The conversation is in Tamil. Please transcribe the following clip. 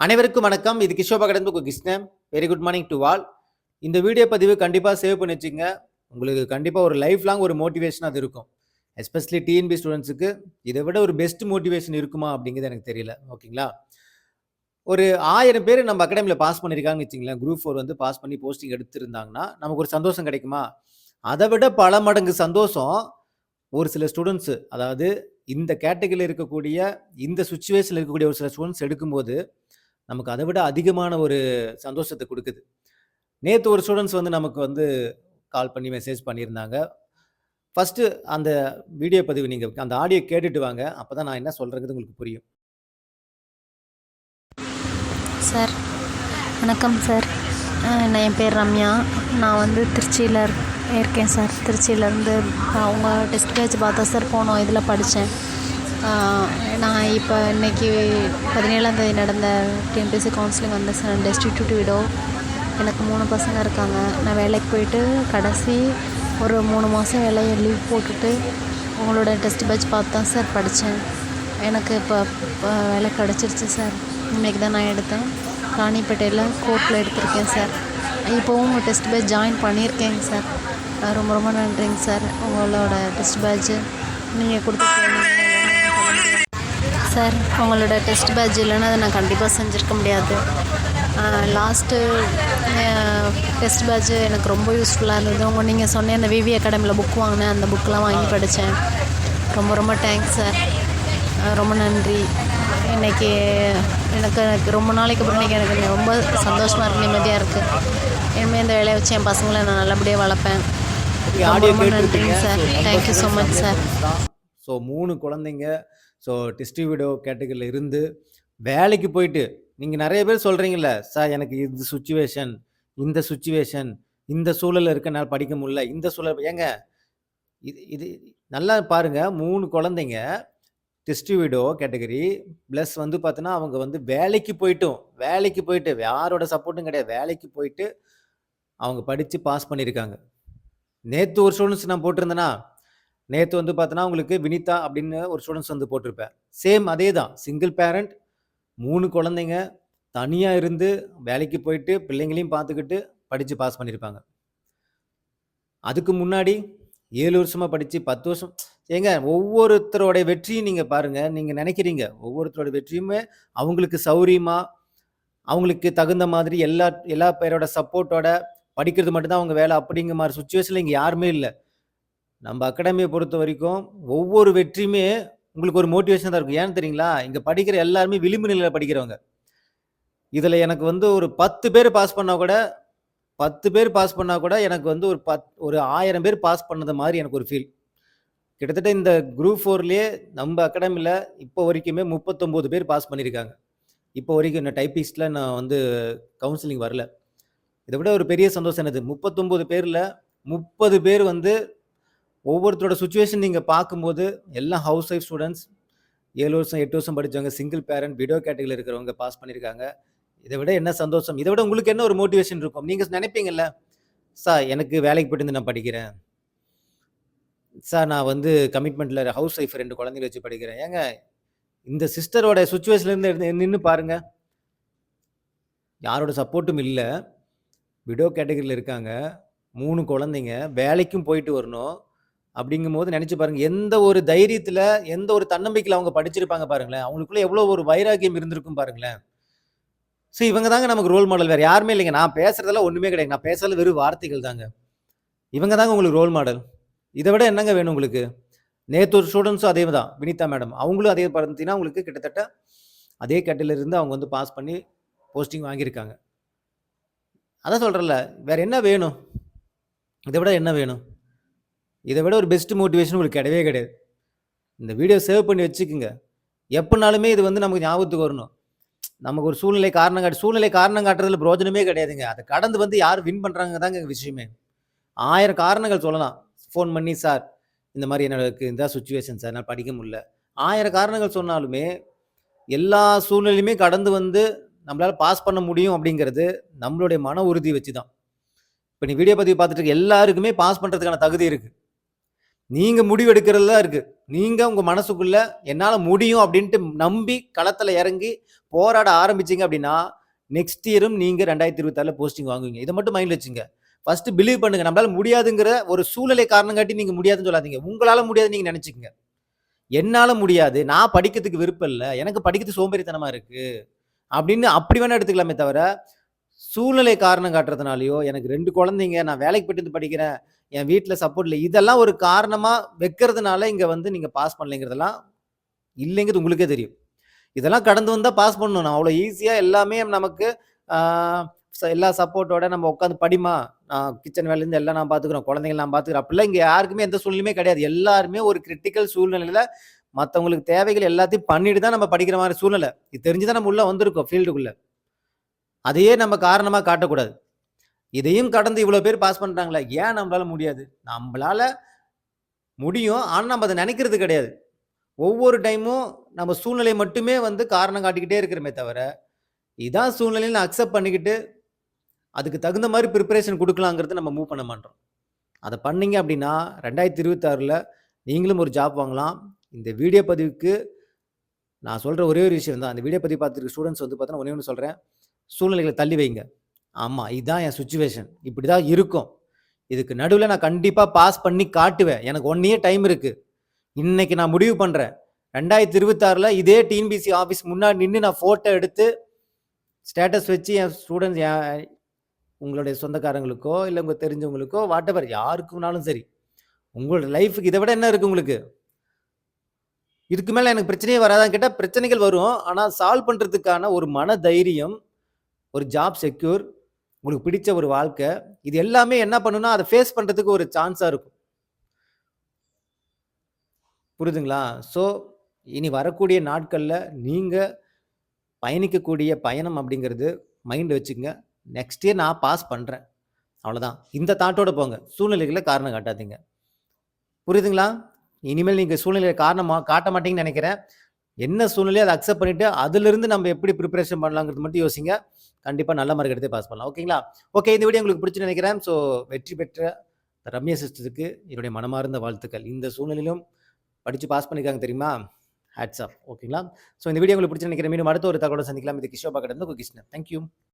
அனைவருக்கும் வணக்கம். இது கிஷோபா கடந்து Krishnan. Very good morning to all. இந்த வீடியோ பதிவு கண்டிப்பா சேவ் பண்ணி வச்சுக்கங்க. உங்களுக்கு கண்டிப்பா ஒரு லைஃப் லாங் ஒரு மோட்டிவேஷன் அது இருக்கும். எஸ்பெஷலி டிஎன்பி ஸ்டூடெண்ட்ஸுக்கு இதை விட ஒரு பெஸ்ட் மோட்டிவேஷன் இருக்குமா அப்படிங்கிறது எனக்கு தெரியல. ஓகேங்களா? ஒரு 1000 பேர் நம்ம அகாடமியில் பாஸ் பண்ணியிருக்காங்கன்னு வச்சுங்களேன். குரூப் 4 வந்து பாஸ் பண்ணி போஸ்டிங் எடுத்திருந்தாங்கன்னா நமக்கு ஒரு சந்தோஷம் கிடைக்குமா? அதை விட பல மடங்கு சந்தோஷம் ஒரு சில ஸ்டூடெண்ட்ஸ், அதாவது இந்த கேட்டகரியில் இருக்கக்கூடிய இந்த சுச்சுவேஷனில் இருக்கக்கூடிய ஒரு சில ஸ்டூடெண்ட்ஸ் எடுக்கும்போது நமக்கு அதை விட அதிகமான ஒரு சந்தோஷத்தை கொடுக்குது. நேத்து ஒரு ஸ்டூடெண்ட்ஸ் வந்து நமக்கு வந்து கால் பண்ணி மெசேஜ் பண்ணியிருந்தாங்க. ஃபர்ஸ்ட்டு அந்த வீடியோ பதிவு நீங்க அந்த ஆடியோ கேட்டுட்டு வாங்க. அப்பதான் நான் என்ன சொல்றேங்கிறது உங்களுக்கு புரியும். சார் வணக்கம் சார். என் பேர் ரம்யா. நான் வந்து திருச்சியில் இருக்கேன் சார். திருச்சியிலேருந்து அவங்க டெஸ்ட் பேட்ச் பார்த்தா சார் போனோம், இதில் படித்தேன். நான் இப்போ இன்றைக்கி 17ஆந்தேதி நடந்த டிஎன்பிஎஸ்சி கவுன்சிலிங் வந்தேன் சார். Destitute widow. எனக்கு 3 பசங்க இருக்காங்க. நான் வேலைக்கு போயிட்டு கடைசி ஒரு 3 மாதம் வேலையை லீவ் போட்டுட்டு உங்களோட டெஸ்ட் பேட்ச் பார்த்து தான் சார் படித்தேன். எனக்கு இப்போ வேலை கிடச்சிருச்சு சார். இன்றைக்கி தான் நான் எடுத்தேன். ராணிப்பேட்டையில் கோர்ட்டில் எடுத்திருக்கேன் சார். இப்போவும் உங்கள் டெஸ்ட் பேட்ச் ஜாயின் பண்ணியிருக்கேங்க சார். ரொம்ப ரொம்ப நன்றிங்க சார். உங்களோட டெஸ்ட் பேட்ச்சு நீங்கள் கொடுத்துருக்கீங்க சார். உங்களோட டெஸ்ட் பேட்ச் இல்லைன்னா அதை நான் கண்டிப்பாக செஞ்சுருக்க முடியாது. லாஸ்ட்டு டெஸ்ட் பேட்ச்சு எனக்கு ரொம்ப யூஸ்ஃபுல்லாக இருந்தது. நீங்கள் சொன்ன அந்த விவி அகாடமியில் புக் வாங்கினேன், அந்த புக்கெலாம் வாங்கி படித்தேன். ரொம்ப ரொம்ப தேங்க்ஸ் சார். ரொம்ப நன்றி. இன்றைக்கி எனக்கு ரொம்ப நாளைக்கு அப்புறம் இன்றைக்கி எனக்கு ரொம்ப சந்தோஷமாக இருக்குது, நிம்மதியாக இருக்குது. இனிமேல் இந்த வேலையை வச்சு என் பசங்களை நான் நல்லபடியாக வளர்ப்பேன். ரொம்ப நன்றிங்க sir. Thank you so much sir. So 3 குழந்தைங்க டிஸ்ட்ரிபியூட்டோ கேட்டகரியில் இருந்து வேலைக்கு போயிட்டு நீங்கள் நிறைய பேர் சொல்கிறீங்கள சார், எனக்கு இது சுச்சுவேஷன், இந்த சுச்சுவேஷன், இந்த சூழலில் இருக்கனால படிக்க முடியல, இந்த சூழல் ஏங்க இது இது நல்லா பாருங்கள். 3 குழந்தைங்க டிஸ்ட்ரிபியூட்டோ கேட்டகரி ப்ளஸ் வந்து பார்த்தீங்கன்னா அவங்க வந்து வேலைக்கு போயிட்டு யாரோட சப்போர்ட்டும் கிடையாது, வேலைக்கு போயிட்டு அவங்க படித்து பாஸ் பண்ணியிருக்காங்க. நேற்று ஒரு ஸ்டூடெண்ட்ஸ் நான் போட்டிருந்தேன்னா, நேற்று வந்து பார்த்தோன்னா உங்களுக்கு வினிதா அப்படின்னு ஒரு ஸ்டூடெண்ட்ஸ் வந்து போட்டிருப்பேன். சேம் அதே தான், சிங்கிள் பேரண்ட், 3 குழந்தைங்க தனியாக இருந்து வேலைக்கு போயிட்டு பிள்ளைங்களையும் பார்த்துக்கிட்டு படித்து பாஸ் பண்ணியிருப்பாங்க. அதுக்கு முன்னாடி 7 வருஷமாக படித்து 10 வருஷம் ஏங்க ஒவ்வொருத்தரோடைய வெற்றியும் நீங்கள் பாருங்கள். நீங்கள் நினைக்கிறீங்க ஒவ்வொருத்தரோட வெற்றியுமே அவங்களுக்கு சௌரியமாக, அவங்களுக்கு தகுந்த மாதிரி எல்லா பேரோட சப்போர்ட்டோட படிக்கிறது மட்டும்தான் அவங்க வேலை அப்படிங்கிற மாதிரி சுச்சுவேஷனில் இங்கே யாருமே இல்லை. நம்ம அகாடமியை பொறுத்த வரைக்கும் ஒவ்வொரு வெற்றியுமே உங்களுக்கு ஒரு மோட்டிவேஷன் தான் இருக்கும். ஏன்னு தெரியுங்களா? இங்கே படிக்கிற எல்லாருமே விளிம்பு நிலையில் படிக்கிறவங்க. இதில் எனக்கு வந்து ஒரு 10 பேர் பாஸ் பண்ணால் கூட எனக்கு வந்து ஒரு 1000 பேர் பாஸ் பண்ணது மாதிரி எனக்கு ஒரு ஃபீல். கிட்டத்தட்ட இந்த குரூப் 4லேயே நம்ம அகாடமியில் இப்போ வரைக்குமே 39 பேர் பாஸ் பண்ணியிருக்காங்க. இப்போ வரைக்கும் இந்த டைப்பிஸ்டில் நான் வந்து கவுன்சிலிங் வரல. இதை விட ஒரு பெரிய சந்தோஷம் என்னது, 39 பேரில் 30 பேர் வந்து ஒவ்வொருத்தரோட சுச்சுவேஷன் நீங்கள் பார்க்கும்போது எல்லாம் ஹவுஸ் ஒய்ஃப் ஸ்டூடெண்ட்ஸ், 7 வருஷம் 8 வருஷம் படித்தவங்க, சிங்கிள் பேரண்ட், விடோ கேட்டகரியில் இருக்கிறவங்க பாஸ் பண்ணியிருக்காங்க. இதை விட என்ன சந்தோஷம்? இதை விட உங்களுக்கு என்ன ஒரு மோட்டிவேஷன் இருக்கும்? நீங்கள் நினைப்பீங்கல்ல, சார் எனக்கு வேலைக்கு போயிட்டு நான் படிக்கிறேன் சார், நான் வந்து கமிட்மெண்ட்டில் ஹவுஸ் ஒய்ஃப் 2 குழந்தைகளை வச்சு படிக்கிறேன். ஏங்க இந்த சிஸ்டரோட சுச்சுவேஷன்லேருந்து நின்று பாருங்க. யாரோட சப்போர்ட்டும் இல்லை, விடோ கேட்டகரியில் இருக்காங்க, 3 குழந்தைங்க, வேலைக்கும் போயிட்டு வரணும். அப்படிங்கும்போது நினச்சி பாருங்க, எந்த ஒரு தைரியத்தில், எந்த ஒரு தன்னம்பிக்கையில் அவங்க படிச்சிருப்பாங்க பாருங்களேன். அவங்களுக்குள்ள எவ்வளோ ஒரு வைராக்கியம் இருந்திருக்கும் பாருங்களேன். ஸோ இவங்க தாங்க நமக்கு ரோல் மாடல், வேறு யாருமே இல்லைங்க. நான் பேசுறதெல்லாம் ஒன்றுமே கிடையாது, நான் பேசுறது வெறும் வார்த்தைகள் தாங்க. இவங்க தாங்க உங்களுக்கு ரோல் மாடல். இதை விட என்னங்க வேணும் உங்களுக்கு? நேற்று ஒரு ஸ்டூடெண்ட்ஸும் அதே தான், வினிதா மேடம், அவங்களும் அதே பார்த்தீங்கன்னா உங்களுக்கு கிட்டத்தட்ட அதே கேட்டகரியிலிருந்து அவங்க வந்து பாஸ் பண்ணி போஸ்டிங் வாங்கியிருக்காங்க. அதான் சொல்கிறேன்ல, வேறு என்ன வேணும்? இதை விட என்ன வேணும்? இதை விட ஒரு பெஸ்ட் மோட்டிவேஷன் உங்களுக்கு கிடையவே கிடையாது. இந்த வீடியோ சேவ் பண்ணி வச்சுக்குங்க. எப்போனாலுமே இது வந்து நமக்கு ஞாபகத்துக்கு வரணும். நமக்கு ஒரு சூழ்நிலை காரணம் காட்டுறதுல பிரயோஜனமே கிடையாதுங்க. அதை கடந்து வந்து யார் வின் பண்ணுறாங்க தாங்க விஷயமே. 1000 காரணங்கள் சொல்லலாம். ஃபோன் பண்ணி, சார் இந்த மாதிரி எனக்கு இந்த சுச்சுவேஷன் சார், நான் படிக்க முடியல, 1000 காரணங்கள் சொன்னாலுமே எல்லா சூழ்நிலையுமே கடந்து வந்து நம்மளால் பாஸ் பண்ண முடியும் அப்படிங்கிறது நம்மளுடைய மன உறுதி வச்சு தான். இப்போ நீ வீடியோ பதிவு பார்த்துட்டு இருக்க எல்லாருக்குமே பாஸ் பண்ணுறதுக்கான தகுதி இருக்குது. நீங்க முடிவு எடுக்கிறதுல தான் இருக்கு. நீங்க உங்க மனசுக்குள்ள என்னால முடியும் அப்படின்ட்டு நம்பி களத்துல இறங்கி போராட ஆரம்பிச்சீங்க அப்படின்னா, நெக்ஸ்ட் இயரும் நீங்க 2026ல போஸ்டிங் வாங்குவீங்க. இத மட்டும் மைண்ட்ல வச்சுங்க. ஃபர்ஸ்ட் பிலீவ் பண்ணுங்க. நம்மளால முடியாதுங்கிற ஒரு சூழ்நிலை காரணம் காட்டி நீங்க முடியாதுன்னு சொல்லாதீங்க. உங்களால முடியாதுன்னு நீங்க நெனச்சுக்கங்க. என்னால முடியாது. நான் படிக்கிறதுக்கு விருப்பம் இல்ல. எனக்கு படிக்கிறதுக்கு சோம்பேறித்தனமா இருக்கு. அப்படின்னு அப்படி வேணா எடுத்துக்கலாமே தவிர, சூழ்நிலை காரணம் காட்டுறதுனாலயோ, எனக்கு 2 குழந்தைங்க, நான் வேலைக்கு போயிட்டு வந்து படிக்கிறேன். என் வீட்ல சப்போர்ட் இல்ல. இதெல்லாம் ஒரு காரணமா வைக்கிறதுனால இங்க வந்து நீங்க பாஸ் பண்ணலைங்கிறதெல்லாம் இல்லைங்கிறது உங்களுக்கே தெரியும். இதெல்லாம் கடந்து வந்தா பாஸ் பண்ணணும். நான் அவ்வளோ ஈஸியா எல்லாமே நமக்கு ஆ எல்லா சப்போர்ட்டோட நம்ம உட்காந்து படிம்மா, கிச்சன் வேலையிலருந்து எல்லாம் நான் பார்த்துக்கிறோம். குழந்தைங்கள நான் பார்த்துக்கிறேன். அப்படிலாம் இங்க யாருக்குமே எந்த சூழ்நிலையுமே கிடையாது. எல்லாருமே ஒரு கிரிட்டிக்கல் சூழ்நிலையில மத்தவங்களுக்கு தேவைகள் எல்லாத்தையும் பண்ணிட்டு தான் நம்ம படிக்கிற மாரி சூழ்நிலை. இது தெரிஞ்சு தான் நம்ம உள்ள வந்திருக்கோம் ஃபீல்டுக்குள்ள. அதையே நம்ம காரணமா காட்டக்கூடாது. இதையும் கடந்து இவ்வளோ பேர் பாஸ் பண்றாங்களே, ஏன் நம்மளால முடியாது? நம்பளால முடியும். ஆனா நம்ம அத நெனைக்கிறது கிடையாது. ஒவ்வொரு டைமும் நம்ம சூழ்நிலை மட்டுமே வந்து காரணம் காட்டிக்கிட்டே இருக்கிறோமே தவிர, இதான் சூழ்நிலைன்னு அக்செப்ட் பண்ணிக்கிட்டு, அதுக்கு தகுந்த மாரி பிரிப்பரேஷன் குடுக்கலாங்கிறது நம்ம மூவ் பண்ண மாட்றோம். அத பண்ணீங்க அப்டின்னா, 2026ல நீங்களும் ஒரு ஜாப் வாங்கலாம். இந்த வீடியோ பதிவுக்கு நான் சொல்ற ஒரே ஒரு விஷயம் தான். அந்த வீடியோ பதிவு பார்த்துருக்க ஸ்டூடண்ட்ஸ் வந்து பார்த்தீங்கன்னா, ஒண்ணே ஒண்ணு சொல்றேன். சூழ்நிலைகள தள்ளி வைங்க. ஆமா, இதான் என் சிச்சுவேஷன். இப்படிதான் இருக்கும். இதுக்கு நடுவுல நான் கண்டிப்பா பாஸ் பண்ணி காட்டுவேன். எனக்கு 1 இயர் டைம் இருக்கு. இன்னைக்கு நான் முடிவு பண்றேன். 2026ல இதே டிஎன்பிஎஸ்சி ஆஃபீஸ் முன்னாடி நின்னு நான் ஃபோட்டோ எடுத்து, ஸ்டேட்டஸ் வச்சு என் ஸ்டூடண்ட்ஸ் உங்களுடைய சொந்தக்காரங்களுக்கோ, இல்ல உங்க தெரிஞ்சவங்களுக்கோ, வாட்டெவர் யாருக்குனாலும் சரி. உங்களோட லைஃப்க்கு இத விட என்ன இருக்கு உங்களுக்கு? இதுக்கு மேல எனக்கு பிரச்சனையே வராதான்னு கேட்டா, பிரச்சனைகள் வரும். ஆனா சால்வ் பண்றதுக்கான ஒரு மன தைரியம், ஒரு ஜாப் செக்யூர், உங்களுக்கு பிடிச்ச ஒரு வாழ்க்கை, இது எல்லாமே என்ன பண்ணும்னா, அத ஃபேஸ் பண்றதுக்கு ஒரு சான்ஸா இருக்கும். புரியுதுங்களா? ஸோ, இனி வரக்கூடிய நாட்கள்ல நீங்க பயணிக்கக்கூடிய பயணம் அப்படிங்கிறது மைண்ட்ல வச்சுக்கங்க. நெக்ஸ்ட் இயர் நான் பாஸ் பண்றேன். அவ்வளோதான். இந்த தாட்டோட போங்க. சூழ்நிலைகள காரணம் காட்டாதீங்க. புரியுதுங்களா? இனிமேல் நீங்க சூழ்நிலைய காரணமா காட்ட மாட்டீங்கன்னு நெனைக்கிறேன். என்ன சூழ்நிலையோ அத அக்செப்ட் பண்ணிட்டு, அதிலிருந்து நம்ம எப்படி பிரிப்பரேஷன் பண்ணலாங்கிறது மட்டும் யோசிங்க. கண்டிப்பா நல்ல மார்க் எடுத்தே பாஸ் பண்ணலாம். ஓகேங்களா? ஓகே. இந்த வீடியோ உங்களுக்கு பிடிச்சுன்னு நெனைக்கிறேன். ஸோ, வெற்றி பெற்ற ரம்யா சிஸ்டருக்கு என்னுடைய மனமார்ந்த வாழ்த்துக்கள். இந்த சூழ்நிலையிலும் படிச்சு பாஸ் பண்ணியிருக்காங்க தெரியுமா? Hats off. ஓகேங்களா? ஸோ இந்த வீடியோ உங்களுக்கு பிடிச்சுன்னு நெனைக்கிறேன். மீண்டும் அடுத்த ஒரு தகவலோட சந்திக்கலாம். இது கிஷோபா கடந்து உங்க கிருஷ்ணன். Thank you.